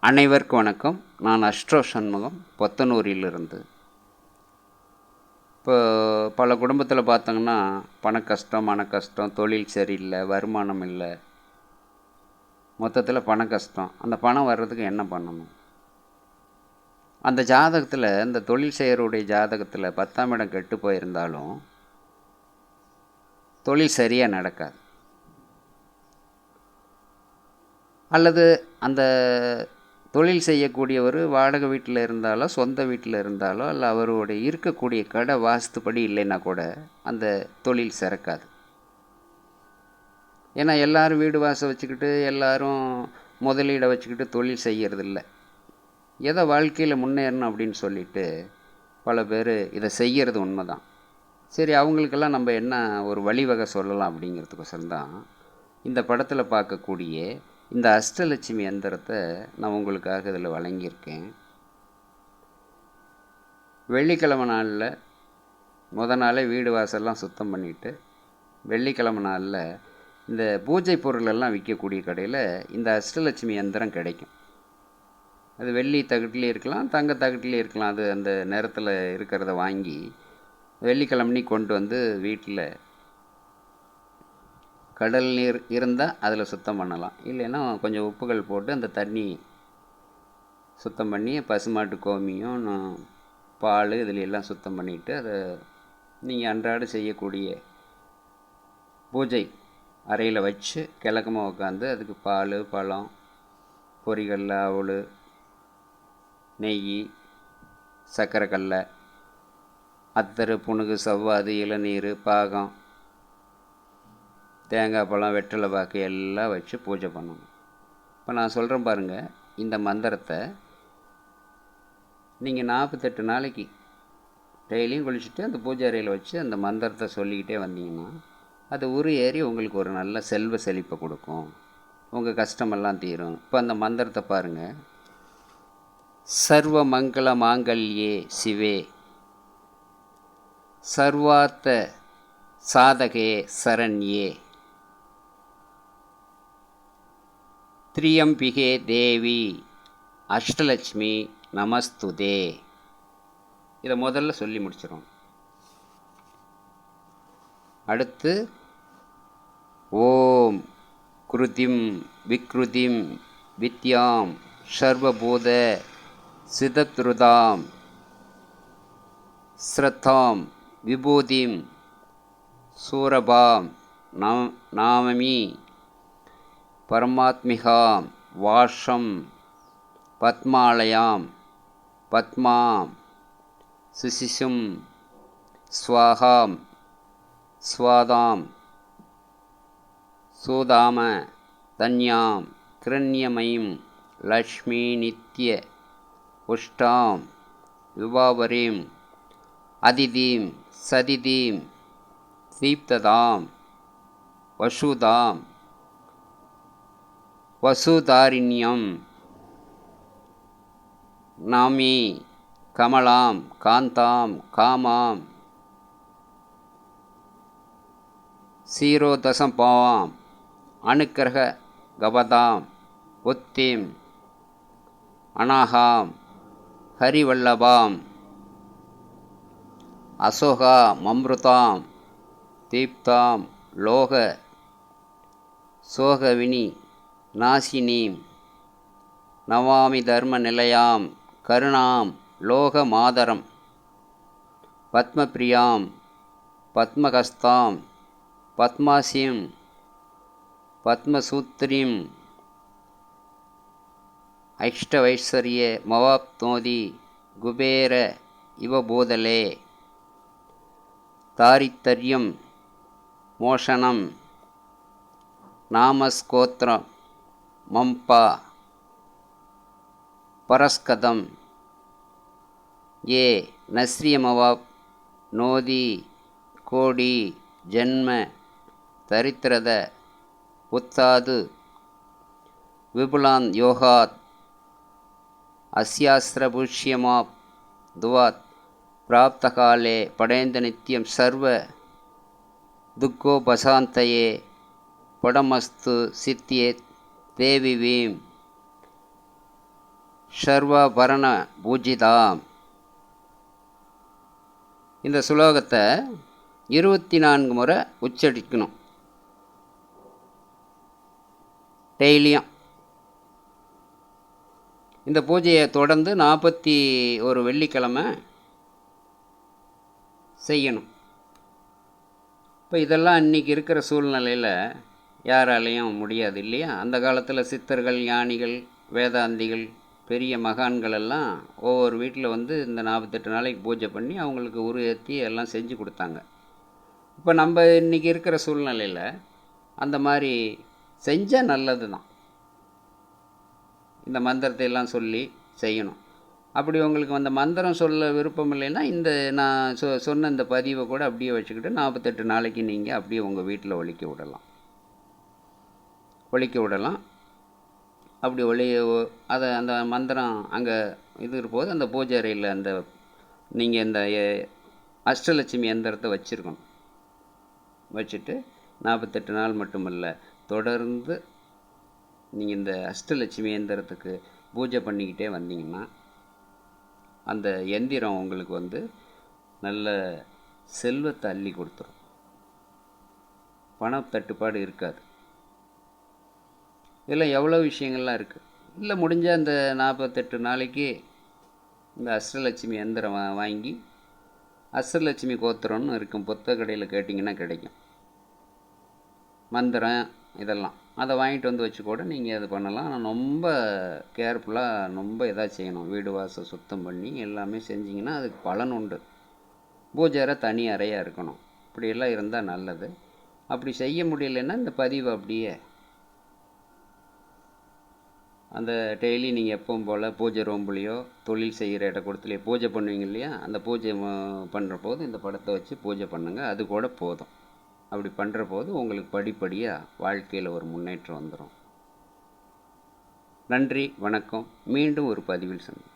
அனைவருக்கும் வணக்கம். நான் அஸ்ட்ரோ சண்முகம், பொத்தனூரிலிருந்து. இப்போ பல குடும்பத்தில் பார்த்தோங்கன்னா பண கஷ்டம், மன கஷ்டம், தொழில் சரியில்லை, வருமானம் இல்லை, மொத்தத்தில் பண கஷ்டம். அந்த பணம் வர்றதுக்கு என்ன பண்ணணும்? அந்த ஜாதகத்தில், இந்த தொழில் செய்கிறவருடைய ஜாதகத்தில் 10ஆம் இடம் கெட்டு போயிருந்தாலும் தொழில் சரியாக நடக்காது. அல்லது அந்த தொழில் செய்யக்கூடியவர் வாடகை வீட்டில் இருந்தாலோ சொந்த வீட்டில் இருந்தாலோ இல்லை அவருடைய இருக்கக்கூடிய கடை வாஸ்துப்படி இல்லைன்னா கூட அந்த தொழில் சிறக்காது. ஏன்னா எல்லோரும் வீடு வாசல் வச்சுக்கிட்டு எல்லோரும் முதலீடை வச்சுக்கிட்டு தொழில் செய்கிறதில்ல. எதை வாழ்க்கையில் முன்னேறணும் அப்படின்னு சொல்லிட்டு பல பேர் இதை செய்கிறது உண்மைதான். சரி, அவங்களுக்கெல்லாம் நம்ம என்ன ஒரு வழிவகை சொல்லலாம் அப்படிங்கிறதுக்கோசரம் தான் இந்த படத்தில் பார்க்கக்கூடிய இந்த அஷ்டலட்சுமி யந்திரத்தை நான் உங்களுக்காக இதில் வழங்கியிருக்கேன். வெள்ளிக்கிழமை நாளில் நாளே வீடு வாசல்லாம் சுத்தம் பண்ணிவிட்டு, வெள்ளிக்கிழமை நாளில் இந்த பூஜை பொருளெல்லாம் விற்கக்கூடிய கடையில் இந்த அஷ்டலட்சுமி யந்திரம் கிடைக்கும். அது வெள்ளி தகட்டிலே இருக்கலாம், தங்க தகட்டிலே இருக்கலாம். அது அந்த நேரத்தில் இருக்கிறத வாங்கி வெள்ளிக்கிழமை கொண்டு வந்து வீட்டில் கடல் நீர் இருந்தால் அதில் சுத்தம் பண்ணலாம். இல்லைன்னா கொஞ்சம் உப்புகள் போட்டு அந்த தண்ணி சுத்தம் பண்ணி பசுமாட்டு கோமியம், பால் இதில் எல்லாம் சுத்தம் பண்ணிவிட்டு அதை நீங்கள் அன்றாடு செய்யக்கூடிய பூஜை அறையில் வச்சு கிழக்கமாக உட்காந்து அதுக்கு பால், பழம், பொரிகடலை, அவல், நெய், சர்க்கரை கடலை, அத்தர், புனுகு, சவ்வாது, இளநீர், பாகம், தேங்காய் பழம், வெற்றிலை பாக்கு எல்லாம் வச்சு பூஜை பண்ணணும். இப்போ நான் சொல்கிறேன் பாருங்கள், இந்த மந்திரத்தை நீங்கள் 48 நாளைக்கு டெய்லியும் குளிச்சுட்டு அந்த பூஜை அறையில் வச்சு அந்த மந்திரத்தை சொல்லிக்கிட்டே வந்தீங்கன்னா அது ஏறி உங்களுக்கு ஒரு நல்ல செல்வ செழிப்பை கொடுக்கும். உங்கள் கஷ்டமெல்லாம் தீரும். இப்போ அந்த மந்திரத்தை பாருங்கள். சர்வ மங்கள மாங்கல்யே சிவே சர்வார்த்த சாதகே சரண்யே திரியம்பிகே தேவி அஷ்டலட்சுமி நமஸ்துதே. இதை முதல்ல சொல்லி முடிச்சிடும். அடுத்து ஓம் குருதிம் விக்ருதிம் வித்யாம் சர்வபூத சிதத்ருதாம் ஸ்ரத்தாம் விபூதிம் சூரபாம் நாமமி பரமாத்மிகாம் வாஷம் பத்மாலயாம் பத்மாம் சுசிஷும் ஸ்வாகாம் ஸ்வாதாம் சூதாம தன்யாம் கிரண்யமயம் லக்ஷ்மி நித்ய உஷ்டாம் விவாவரீம் அதிதீம் சதிதீம் தீப்ததாம் வசுதாம் வசுதாரிண்யம் நாமி கமலாம் காந்தாம் காமாம் சீரோதசம்பாவாம் அனுக்கிரக கவதாம் உத்திம் அனாகாம் ஹரிவல்லபாம் அசோகா மம்ருதாம் தீப்தாம் லோக சோகவினி நாசினீம் நவாமி தர்ம நிலையாம் கருணாம் லோக மாதரம் பத்மபிரியாம் பத்மகஸ்தாம் பத்மாசிம் பத்மசூத்ரீம் ஐஷ்டவைஸ்வர்ய மவாப்னோதி குபேர இவபூதலே தாரித்தர்யம் மோஷனம் நாமஸ்கோத்ரம் மம்பா பரஸ்கதம் ஏ நஸ்ரியமவாப் நோதி கோடி ஜன்ம தரித்திரத உத்தாது விபுலான் யோகாத் அஸ்யாஸ்திரபுஷ்யமாப் துவாத் பிராப்தகாலே படேந்த நித்தியம் சர்வ துக்கோபசாந்தயே படமஸ்து சித்தியே தேவி வீம் சர்வாபரண பூஜிதாம். இந்த சுலோகத்தை 24 முறை உச்சரிக்கணும் டெய்லியும். இந்த பூஜையை தொடர்ந்து 41 வெள்ளிக்கிழமை செய்யணும். இப்போ இதெல்லாம் இன்றைக்கி இருக்கிற சூழ்நிலையில் யாராலையும் முடியாது இல்லையா? அந்த காலத்தில் சித்தர்கள், ஞானிகள், வேதாந்திகள், பெரிய மகான்கள் எல்லாம் ஒவ்வொரு வீட்டில் இந்த 48 நாளைக்கு பூஜை பண்ணி அவங்களுக்கு உரு ஏற்றி எல்லாம் செஞ்சு கொடுத்தாங்க. இப்போ நம்ம இன்றைக்கி இருக்கிற சூழ்நிலையில் அந்த மாதிரி செஞ்சால் நல்லது தான். இந்த மந்திரத்தை எல்லாம் சொல்லி செய்யணும். அப்படி உங்களுக்கு அந்த மந்திரம் சொல்ல விருப்பம் இல்லைன்னா நான் சொன்ன இந்த பதிவை கூட அப்படியே வச்சுக்கிட்டு 48 நாளைக்கு நீங்கள் அப்படியே உங்கள் வீட்டில் ஒலிக்க விடலாம். அப்படி அதை அந்த மந்திரம் அங்கே இருப்போது அந்த பூஜை அறையில் நீங்கள் இந்த அஷ்டலட்சுமி எந்திரத்தை வச்சுருக்கணும். வச்சுட்டு 48 நாள் மட்டுமல்ல, தொடர்ந்து நீங்கள் இந்த அஷ்டலட்சுமி எந்திரத்துக்கு பூஜை பண்ணிக்கிட்டே வந்தீங்கன்னா அந்த எந்திரம் உங்களுக்கு நல்ல செல்வத்தை அள்ளி கொடுத்துரும். பணத்தட்டுப்பாடு இருக்காது. இதில் எவ்வளோ விஷயங்கள்லாம் இருக்குது. இல்லை முடிஞ்சால் அந்த 48 நாளைக்கு இந்த அஷ்டலட்சுமி எந்திரம் வாங்கி அஷ்டலட்சுமி கோத்திரம்னு இருக்கும், புத்தக கடையில் கேட்டிங்கன்னா கிடைக்கும். மந்திரம் இதெல்லாம் அதை வாங்கிட்டு வச்சு கூட நீங்கள் அது பண்ணலாம். ஆனால் ரொம்ப கேர்ஃபுல்லாக ரொம்ப இதாக செய்யணும். வீடு வாசல் சுத்தம் பண்ணி எல்லாமே செஞ்சிங்கன்னா அதுக்கு பலன் உண்டு. பூஜை அறை தனி அறையாக இருக்கணும். இப்படியெல்லாம் இருந்தால் நல்லது. அப்படி செய்ய முடியலைன்னா இந்த பதிவு அப்படியே அந்த டெய்லி நீங்கள் எப்பவும் போல் பூஜை ரூம்லேயோ தொழில் செய்கிற இடக்கூடத்துலையோ பூஜை பண்ணுவீங்க இல்லையா? அந்த பூஜை பண்ணுற போது இந்த படத்தை வச்சு பூஜை பண்ணுங்கள். அது கூட போதும். அப்படி பண்ணுற போது உங்களுக்கு படிப்படியாக வாழ்க்கையில் ஒரு முன்னேற்றம் வந்துடும். நன்றி, வணக்கம். மீண்டும் ஒரு பதிவில் சந்திப்போம்.